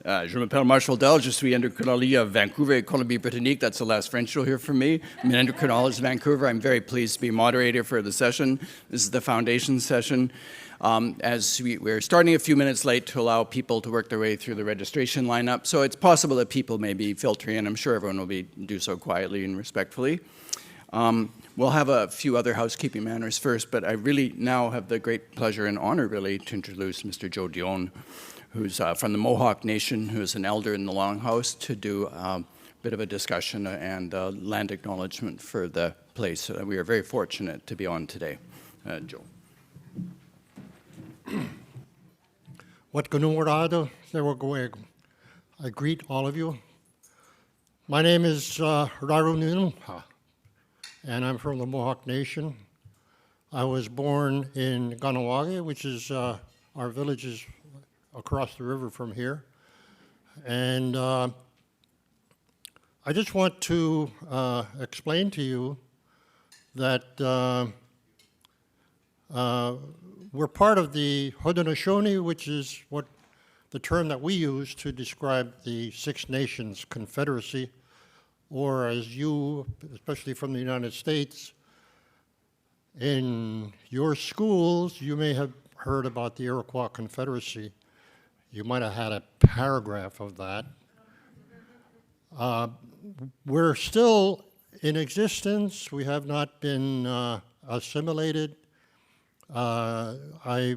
Je m'appelle Marshall Dell, je suis endocrinologist of Vancouver, Colombie-Britannique. That's the last French you'll hear from me. I'm an endocrinologist in Vancouver. I'm very pleased to be moderator for the session. This is the foundation session. As we're starting a few minutes late to allow people to work their way through the registration lineup, so it's possible that people may be filtering in. I'm sure everyone will do so quietly and respectfully. We'll have a few other housekeeping manners first, but I really now have the great pleasure and honor, really, to introduce Mr. Joe Dion, who's from the Mohawk Nation, who's an elder in the Longhouse, to do a bit of a discussion and land acknowledgement for the place. We are very fortunate to be on today. Joe. I greet all of you. My name is Raru Nunumha, and I'm from the Mohawk Nation. I was born in Ganawage, which is our village is across the river from here. And I just want to explain to you that we're part of the Haudenosaunee, which is what the term that we use to describe the Six Nations Confederacy, or as you, especially from the United States, in your schools, you may have heard about the Iroquois Confederacy. You might have had a paragraph of that. We're still in existence. We have not been assimilated. I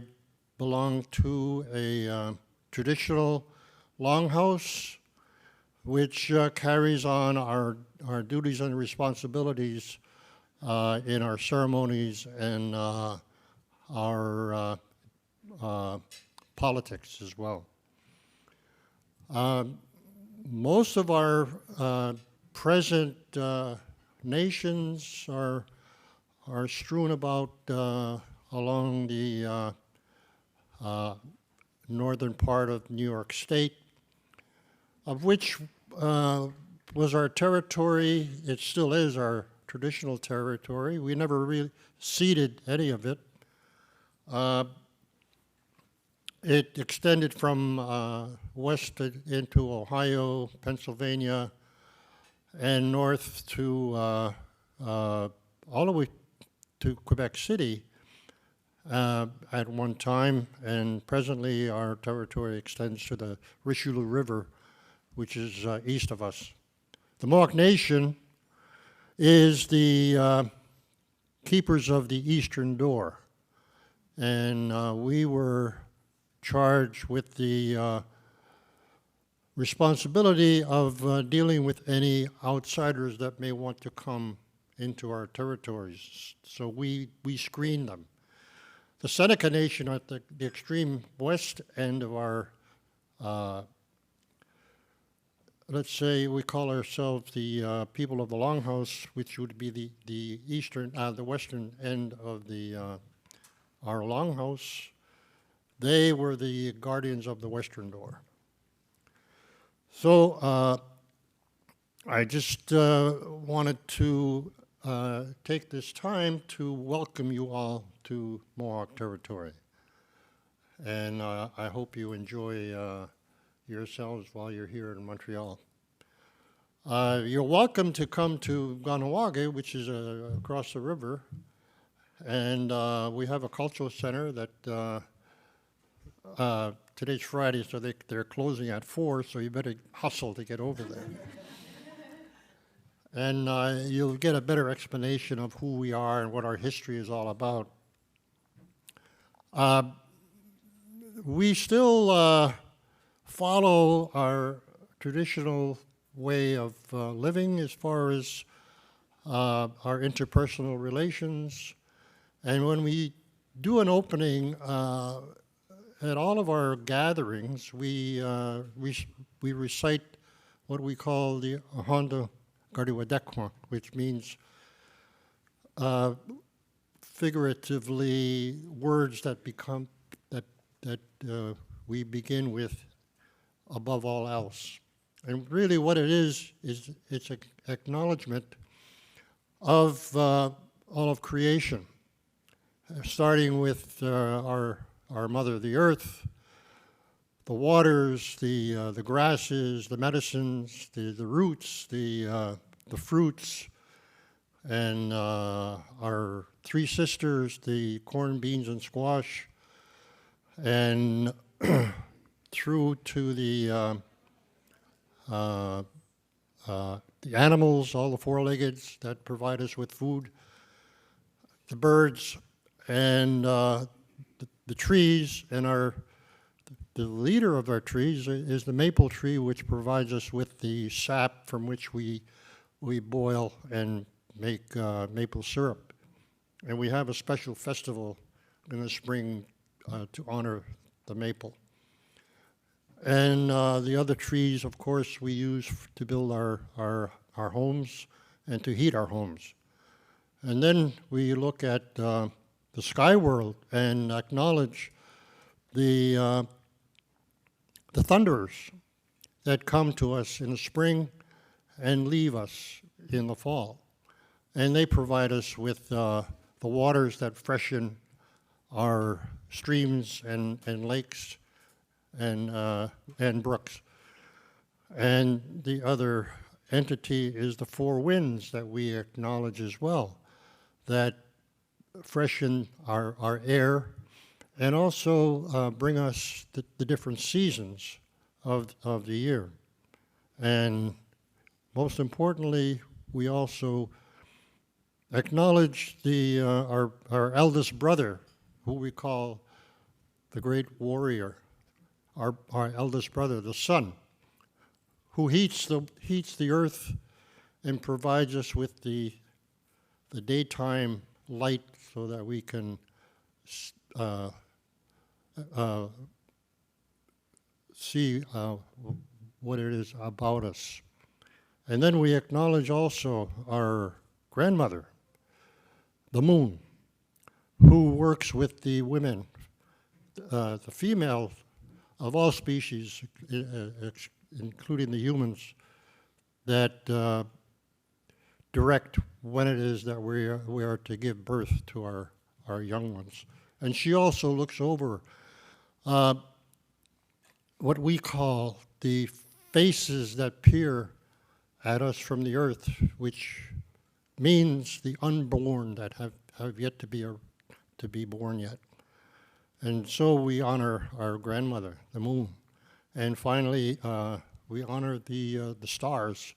belong to a traditional longhouse, which carries on our duties and responsibilities in our ceremonies and our politics as well. Most of our present nations are strewn about along the northern part of New York State, of which was our territory. It still is our traditional territory. We never really ceded any of it. It extended from west into Ohio, Pennsylvania, and north to all the way to Quebec City at one time, and presently our territory extends to the Richelieu River, which is east of us. The Mohawk Nation is the keepers of the Eastern Door, and we were charged with the responsibility of dealing with any outsiders that may want to come into our territories. So we screen them. The Seneca Nation at the extreme west end of our, let's say we call ourselves the people of the Longhouse, which would be the western end of our Longhouse. They were the guardians of the Western Door. So I just wanted to take this time to welcome you all to Mohawk territory. And I hope you enjoy yourselves while you're here in Montreal. You're welcome to come to Ganawage, which is across the river. And we have a cultural center that today's Friday, so they're closing at 4, so you better hustle to get over there. And you'll get a better explanation of who we are and what our history is all about. We still follow our traditional way of living as far as our interpersonal relations. And when we do an opening, at all of our gatherings, we recite what we call the Ahondo Gardiwadekwa, which means figuratively words that we begin with above all else. And really what it is it's an acknowledgement of all of creation, starting with our Mother, the Earth, waters, the grasses, the medicines, the roots, the fruits, and our three sisters, the corn, beans, and squash, and through to the animals, all the four-leggeds that provide us with food, the birds, and the trees, and the leader of our trees is the maple tree, which provides us with the sap from which we boil and make maple syrup. And we have a special festival in the spring to honor the maple. And the other trees, of course, we use to build our homes and to heat our homes. And then we look at the sky world and acknowledge the thunderers that come to us in the spring and leave us in the fall. And they provide us with the waters that freshen our streams and lakes and brooks. And the other entity is the four winds that we acknowledge as well, that freshen our air and also bring us the different seasons of the year. And most importantly, we also acknowledge our eldest brother, who we call the great warrior, our eldest brother, the sun, who heats the earth and provides us with the daytime light so that we can see what it is about us. And then we acknowledge also our grandmother, the moon, who works with the women, the female of all species, including the humans, that direct when it is that we are to give birth to our young ones. And she also looks over what we call the faces that peer at us from the earth, which means the unborn that have yet to be born yet. And so we honor our grandmother, the moon. And finally, we honor the stars,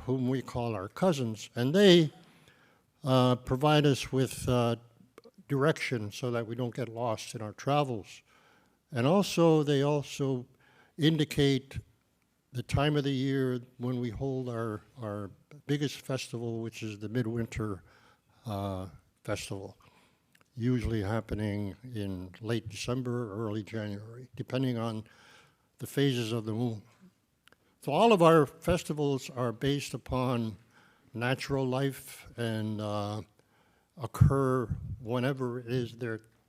whom we call our cousins. And they provide us with direction so that we don't get lost in our travels. And also, they also indicate the time of the year when we hold our biggest festival, which is the Midwinter Festival, usually happening in late December or early January, depending on the phases of the moon. So all of our festivals are based upon natural life and occur whenever it is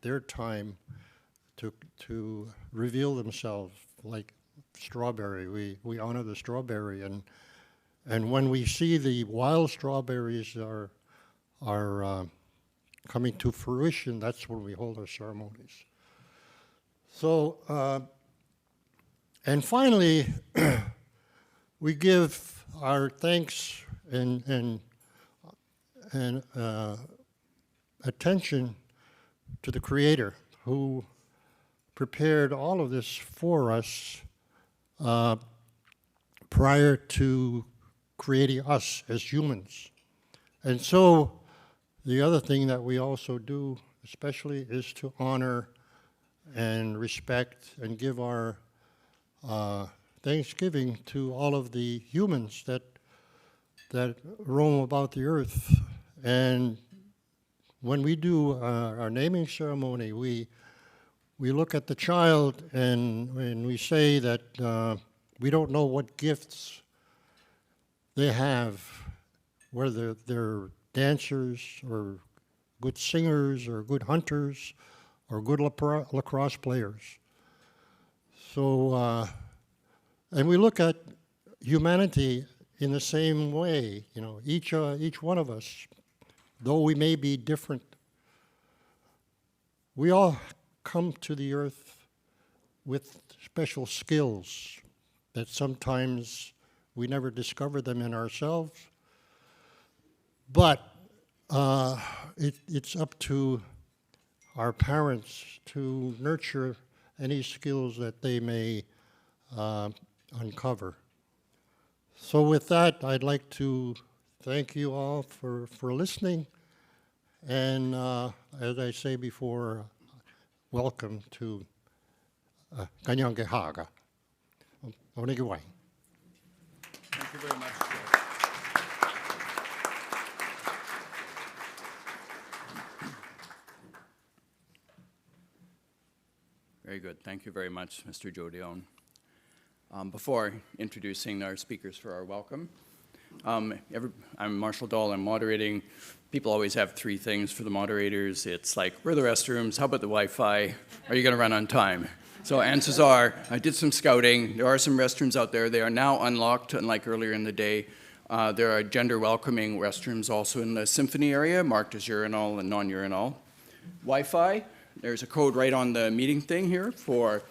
their time to reveal themselves, like strawberry. We honor the strawberry, and when we see the wild strawberries are coming to fruition, that's when we hold our ceremonies. So, and finally, we give our thanks and attention to the Creator, who prepared all of this for us prior to creating us as humans. And so the other thing that we also do especially is to honor and respect and give our thanksgiving to all of the humans that roam about the earth. And when we do our naming ceremony, we look at the child and we say that we don't know what gifts they have, whether they're dancers or good singers or good hunters or good lacrosse players. So, and we look at humanity in the same way. You know, each one of us, though we may be different, we all come to the earth with special skills that sometimes we never discover them in ourselves. But it's up to our parents to nurture any skills that they may uncover. So with that, I'd like to thank you all for listening. And as I say before, welcome to Kanyangehaga. Onigawai. Thank you very much, Joe. Very good. Thank you very much, Mr. Joe Dion. Before introducing our speakers for our welcome, I'm Marshall Dahl. I'm moderating. People always have three things for the moderators. It's like, where are the restrooms? How about the Wi-Fi? Are you going to run on time? So answers are, I did some scouting. There are some restrooms out there. They are now unlocked, unlike earlier in the day. There are gender-welcoming restrooms also in the Symphony area, marked as urinal and non-urinal. Wi-Fi, there's a code right on the meeting thing here for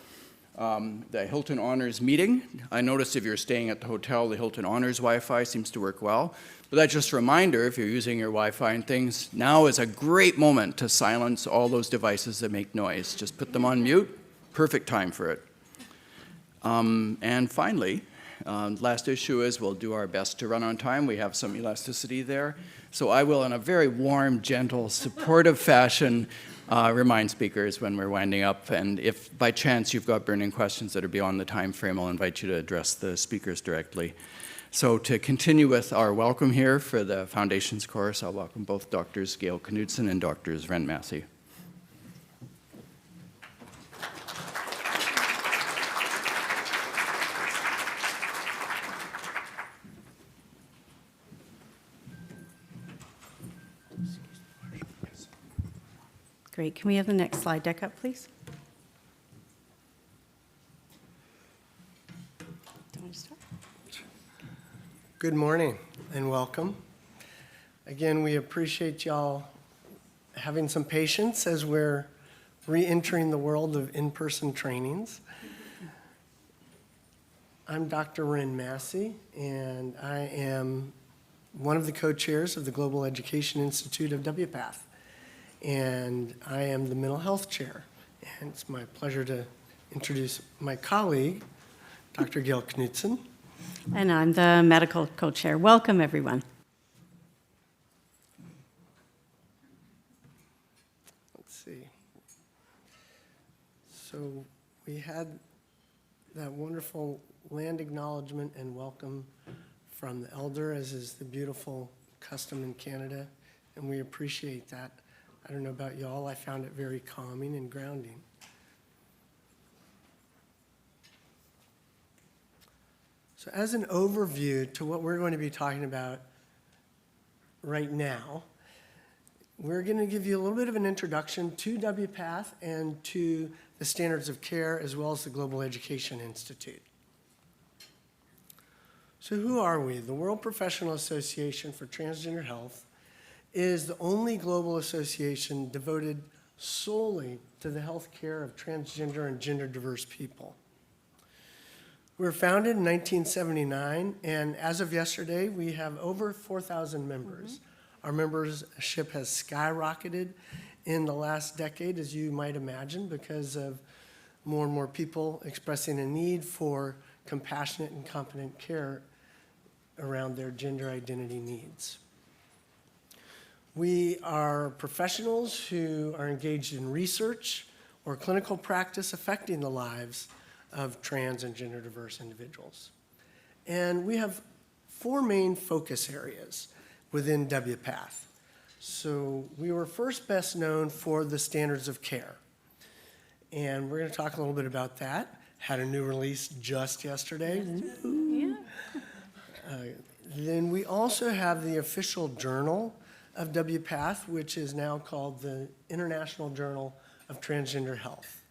the Hilton Honors meeting. I noticed if you're staying at the hotel, the Hilton Honors Wi-Fi seems to work well. But that's just a reminder, if you're using your Wi-Fi and things, now is a great moment to silence all those devices that make noise. Just put them on mute. Perfect time for it. And finally, last issue is we'll do our best to run on time. We have some elasticity there. So I will, in a very warm, gentle, supportive fashion, remind speakers when we're winding up. And if by chance you've got burning questions that are beyond the time frame, I'll invite you to address the speakers directly. So to continue with our welcome here for the Foundations course, I'll welcome both Drs. Gail Knudson and Drs. Massey. Great. Can we have the next slide deck up, please? Do you want to start? Good morning and welcome. Again, we appreciate y'all having some patience as we're re-entering the world of in-person trainings. I'm Dr. Massey, and I am one of the co-chairs of the Global Education Institute of WPATH. And I am the mental health chair. And it's my pleasure to introduce my colleague, Dr. Gail Knudson. And I'm the medical co-chair. Welcome, everyone. Let's see. So we had that wonderful land acknowledgement and welcome from the elder, as is the beautiful custom in Canada, and we appreciate that. I don't know about y'all, I found it very calming and grounding. So as an overview to what we're going to be talking about right now, we're going to give you a little bit of an introduction to WPATH and to the standards of care, as well as the Global Education Institute. So who are we? The World Professional Association for Transgender Health is the only global association devoted solely to the health care of transgender and gender diverse people. We were founded in 1979, and as of yesterday, we have over 4,000 members. Our membership has skyrocketed in the last decade, as you might imagine, because of more and more people expressing a need for compassionate and competent care around their gender identity needs. We are professionals who are engaged in research or clinical practice affecting the lives of trans and gender diverse individuals. And we have 4 main focus areas within WPATH. So we were first best known for the standards of care. And we're going to talk a little bit about that. Had a new release just yesterday. Yeah. Then we also have the official journal of WPATH, which is now called the International Journal of Transgender Health.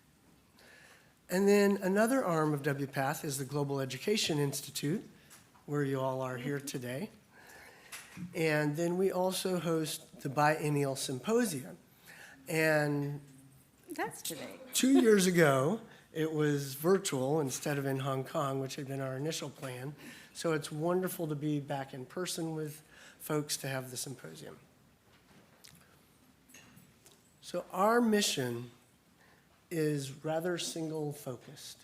And then another arm of WPATH is the Global Education Institute, where you all are here today. And then we also host the Biennial Symposium. And That's today. 2 years ago, it was virtual instead of in Hong Kong, which had been our initial plan. So it's wonderful to be back in person with folks to have the symposium. So our mission is rather single-focused,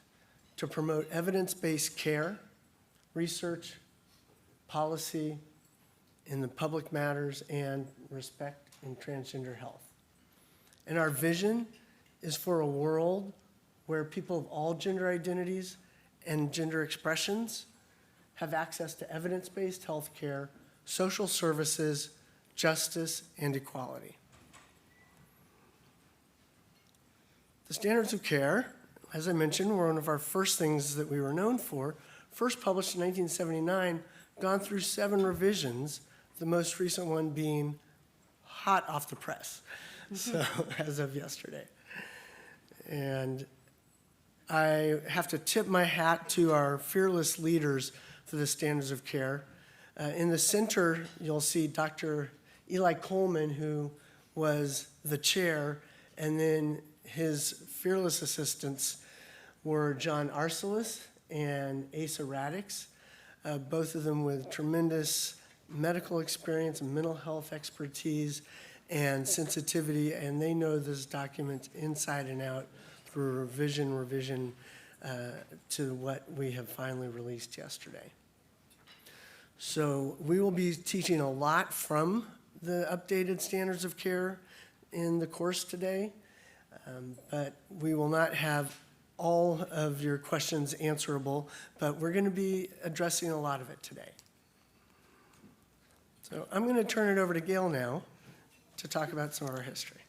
to promote evidence-based care, research, policy in the public matters, and respect in transgender health. And our vision is for a world where people of all gender identities and gender expressions have access to evidence-based health care, social services, justice, and equality. The standards of care, as I mentioned, were one of our first things that we were known for. First published in 1979, gone through 7 revisions, the most recent one being hot off the press, so as of yesterday. And I have to tip my hat to our fearless leaders for the standards of care. In the center, you'll see Dr. Eli Coleman, who was the chair, and then his fearless assistants were John Arcelis and Asa Radix, both of them with tremendous medical experience and mental health expertise and sensitivity, and they know this document inside and out through revision to what we have finally released yesterday. So we will be teaching a lot from the updated standards of care in the course today, but we will not have all of your questions answerable, but we're going to be addressing a lot of it today. So I'm going to turn it over to Gail now to talk about some of our history.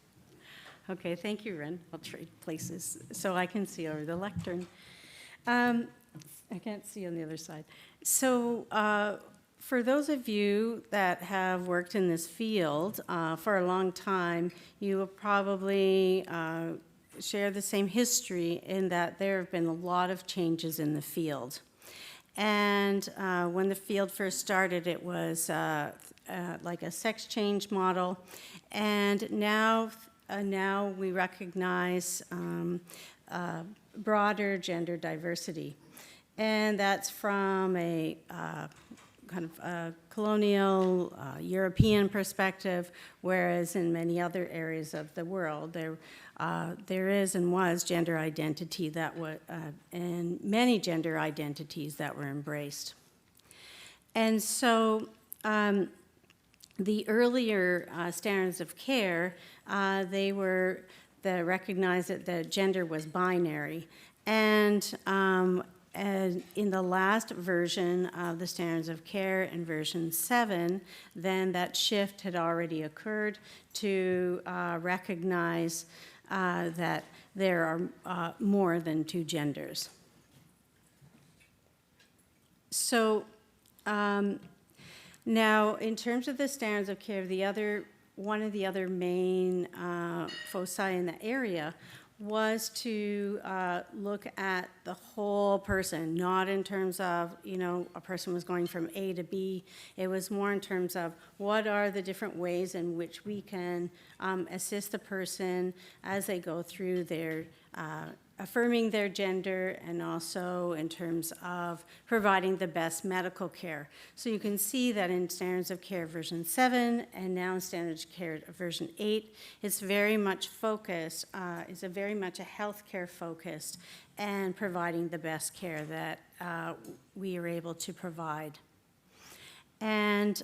Okay, thank you, Ren. I'll trade places so I can see over the lectern. I can't see on the other side. So for those of you that have worked in this field for a long time, you will probably share the same history in that there have been a lot of changes in the field. And when the field first started, it was like a sex change model. And now we recognize broader gender diversity. And that's from a kind of a colonial European perspective, whereas in many other areas of the world, there is and was gender identity that was, and many gender identities that were embraced. And so the earlier standards of care, they recognized that the gender was binary. And in the last version of the standards of care, in version 7, then that shift had already occurred to recognize that there are more than 2 genders. So now, in terms of the standards of care, one of the other main foci in the area was to look at the whole person, not in terms of, a person was going from A to B. It was more in terms of what are the different ways in which we can assist the person as they go through their affirming their gender, and also in terms of providing the best medical care. So you can see that in Standards of Care version 7 and now in Standards of Care version 8, it's very much focused, it's very much a healthcare focused and providing the best care that we are able to provide. And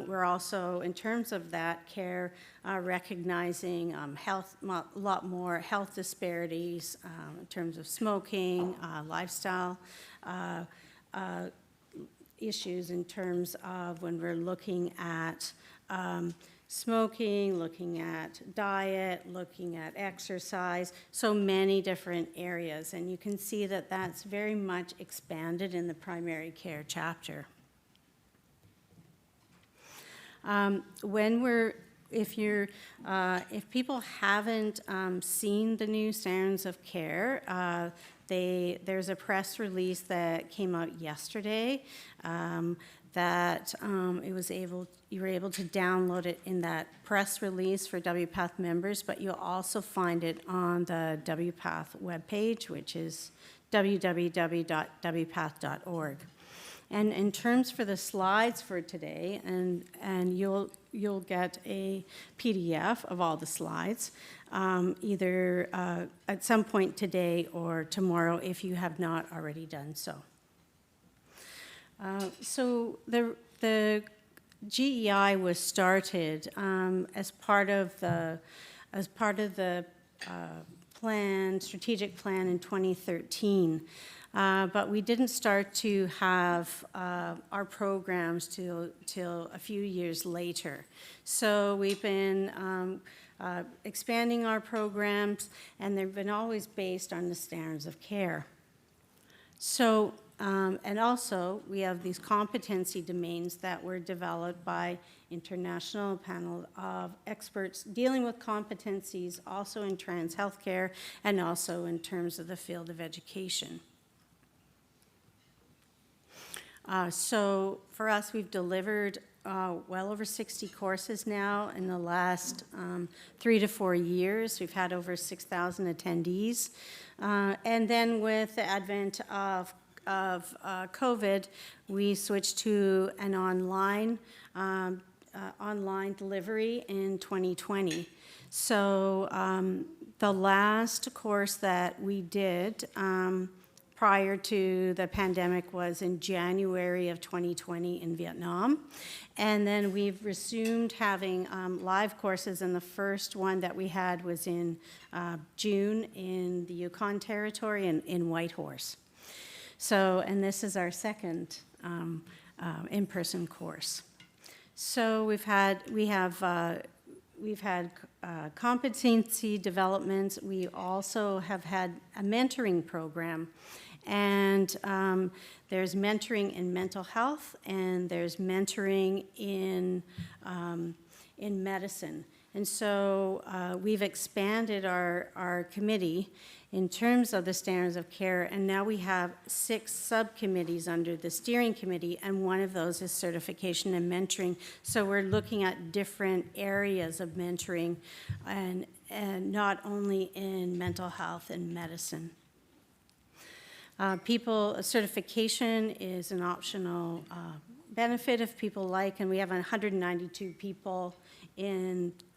we're also, in terms of that care, recognizing a lot more health disparities in terms of smoking, lifestyle issues in terms of when we're looking at smoking, looking at diet, looking at exercise, so many different areas. And you can see that that's very much expanded in the primary care chapter. If people haven't seen the new standards of care, there's a press release that came out yesterday that you were able to download it in that press release for WPATH members, but you'll also find it on the WPATH webpage, which is www.wpath.org. And in terms for the slides for today, and you'll get a PDF of all the slides, either at some point today or tomorrow if you have not already done so. So the GEI was started as part of the strategic plan in 2013. But we didn't start to have our programs till a few years later. So we've been expanding our programs, and they've been always based on the standards of care. So, and also, we have these competency domains that were developed by international panel of experts dealing with competencies also in trans healthcare and also in terms of the field of education. So for us, we've delivered well over 60 courses now in the last 3 to 4 years. We've had over 6,000 attendees. And then with the advent of COVID, we switched to an online delivery in 2020. So the last course that we did prior to the pandemic was in January of 2020 in Vietnam. And then we've resumed having live courses, and the first one that we had was in June in the Yukon Territory in Whitehorse. So, and this is our second in-person course. So we've had competency developments. We also have had a mentoring program. And there's mentoring in mental health, and there's mentoring in medicine. And so we've expanded our committee in terms of the standards of care, and now we have 6 subcommittees under the steering committee, and one of those is certification and mentoring. So we're looking at different areas of mentoring, and not only in mental health and medicine. Certification is an optional benefit if people like, and we have 192 people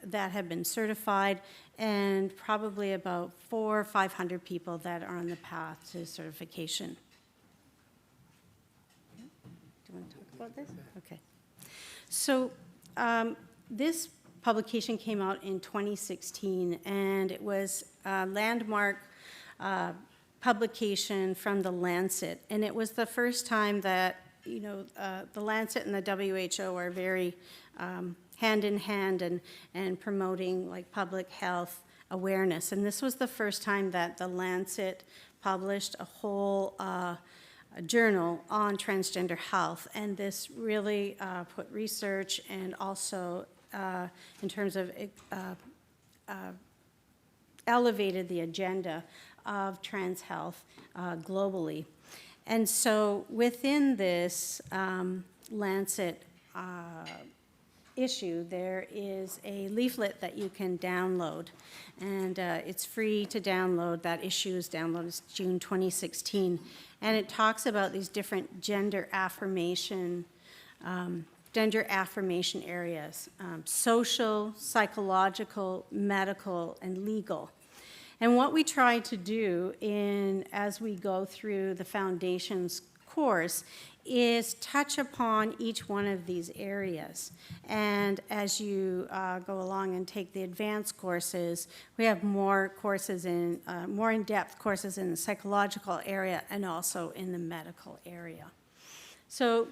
that have been certified, and probably about 400 or 500 people that are on the path to certification. Do you want to talk about this? Okay. So this publication came out in 2016, and it was a landmark publication from the Lancet, and it was the first time that the Lancet and the WHO are very hand in hand and promoting like public health awareness. And this was the first time that the Lancet published a whole journal on transgender health, and this really put research and also in terms of elevated the agenda of trans health globally. And so within this Lancet issue, there is a leaflet that you can download, and it's free to download. That issue is downloaded. It's June 2016, and it talks about these different gender affirmation areas: social, psychological, medical, and legal. And what we try to do as we go through the foundations course is touch upon each one of these areas. And as you go along and take the advanced courses, we have more courses more in-depth courses in the psychological area and also in the medical area. So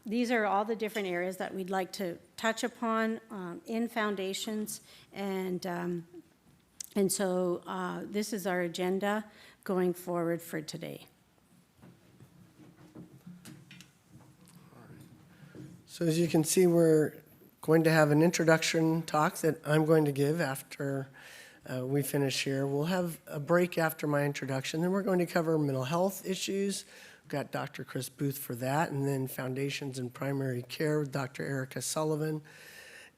these are all the different areas that we'd like to touch upon in foundations, and so this is our agenda going forward for today. So as you can see, we're going to have an introduction talk that I'm going to give after we finish here. We'll have a break after my introduction. Then we're going to cover mental health issues, got Dr. Chris Booth for that, and then Foundations in Primary Care with Dr. Erica Sullivan.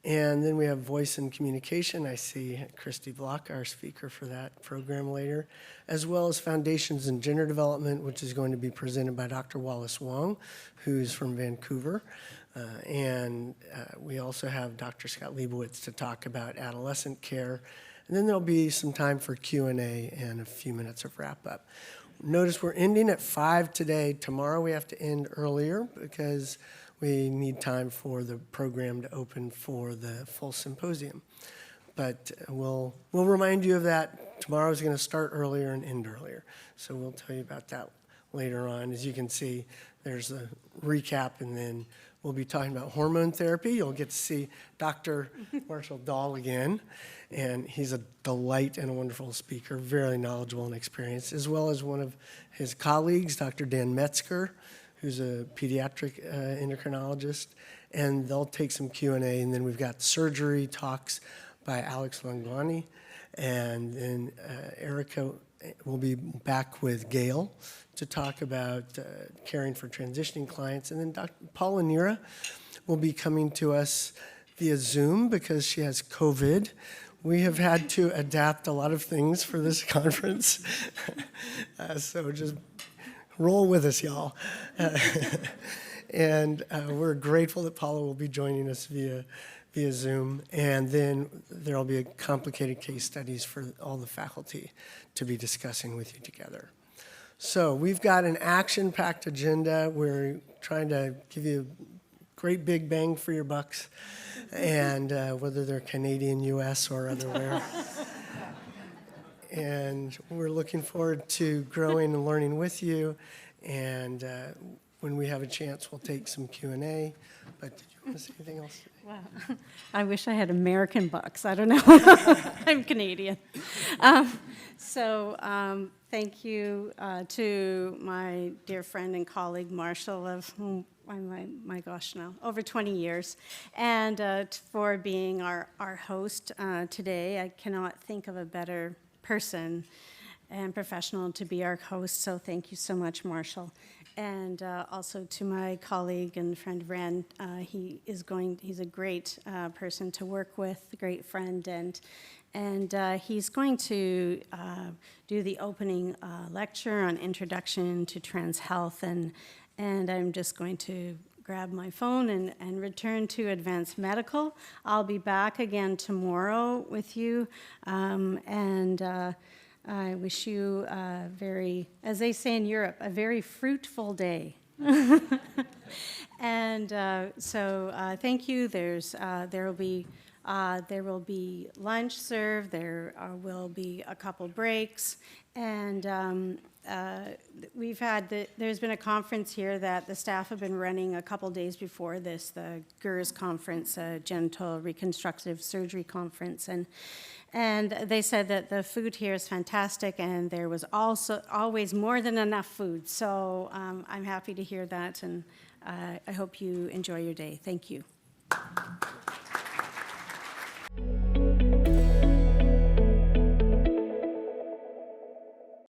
And then we have Voice and Communication. I see Christy Block, our speaker for that program later, as well as Foundations in Gender Development, which is going to be presented by Dr. Wallace Wong, who's from Vancouver. We also have Dr. Scott Leibowitz to talk about adolescent care. And then there'll be some time for Q&A and a few minutes of wrap-up. Notice we're ending at 5 today. Tomorrow we have to end earlier because we need time for the program to open for the full symposium. But we'll remind you of that. Tomorrow's going to start earlier and end earlier. So we'll tell you about that later on. As you can see, there's a recap, and then we'll be talking about hormone therapy. You'll get to see Dr. Marshall Dahl again, and he's a delight and a wonderful speaker, very knowledgeable and experienced, as well as one of his colleagues, Dr. Dan Metzger, who's a pediatric endocrinologist, and they'll take some Q&A, and then we've got surgery talks by Alex Langwani, and then Erica will be back with Gail to talk about caring for transitioning clients, and then Dr. Paula Nira will be coming to us via Zoom because she has COVID. We have had to adapt a lot of things for this conference, so just roll with us, y'all. And we're grateful that Paula will be joining us via Zoom. And then there will be complicated case studies for all the faculty to be discussing with you together. So we've got an action-packed agenda. We're trying to give you a great big bang for your bucks, and whether they're Canadian, US, or otherwhere. And we're looking forward to growing and learning with you. And when we have a chance, we'll take some Q&A. But did you want to say anything else? Wow. I wish I had American bucks. I don't know. I'm Canadian. Thank you to my dear friend and colleague, Marshall, of my gosh, now, over 20 years, and for being our host today. I cannot think of a better person and professional to be our host, so thank you so much, Marshall. And also to my colleague and friend Ren, he's a great person to work with, a great friend, and he's going to do the opening lecture on Introduction to Trans Health, and I'm just going to grab my phone and return to Advanced Medical. I'll be back again tomorrow with you, I wish you a very, as they say in Europe, a very fruitful day. And thank you. There will be lunch served. There will be a couple breaks, and there's been a conference here that the staff have been running a couple days before this, the GERS conference, Genital Reconstructive Surgery Conference, and they said that the food here is fantastic, and there was also always more than enough food. So I'm happy to hear that, and I hope you enjoy your day. Thank you.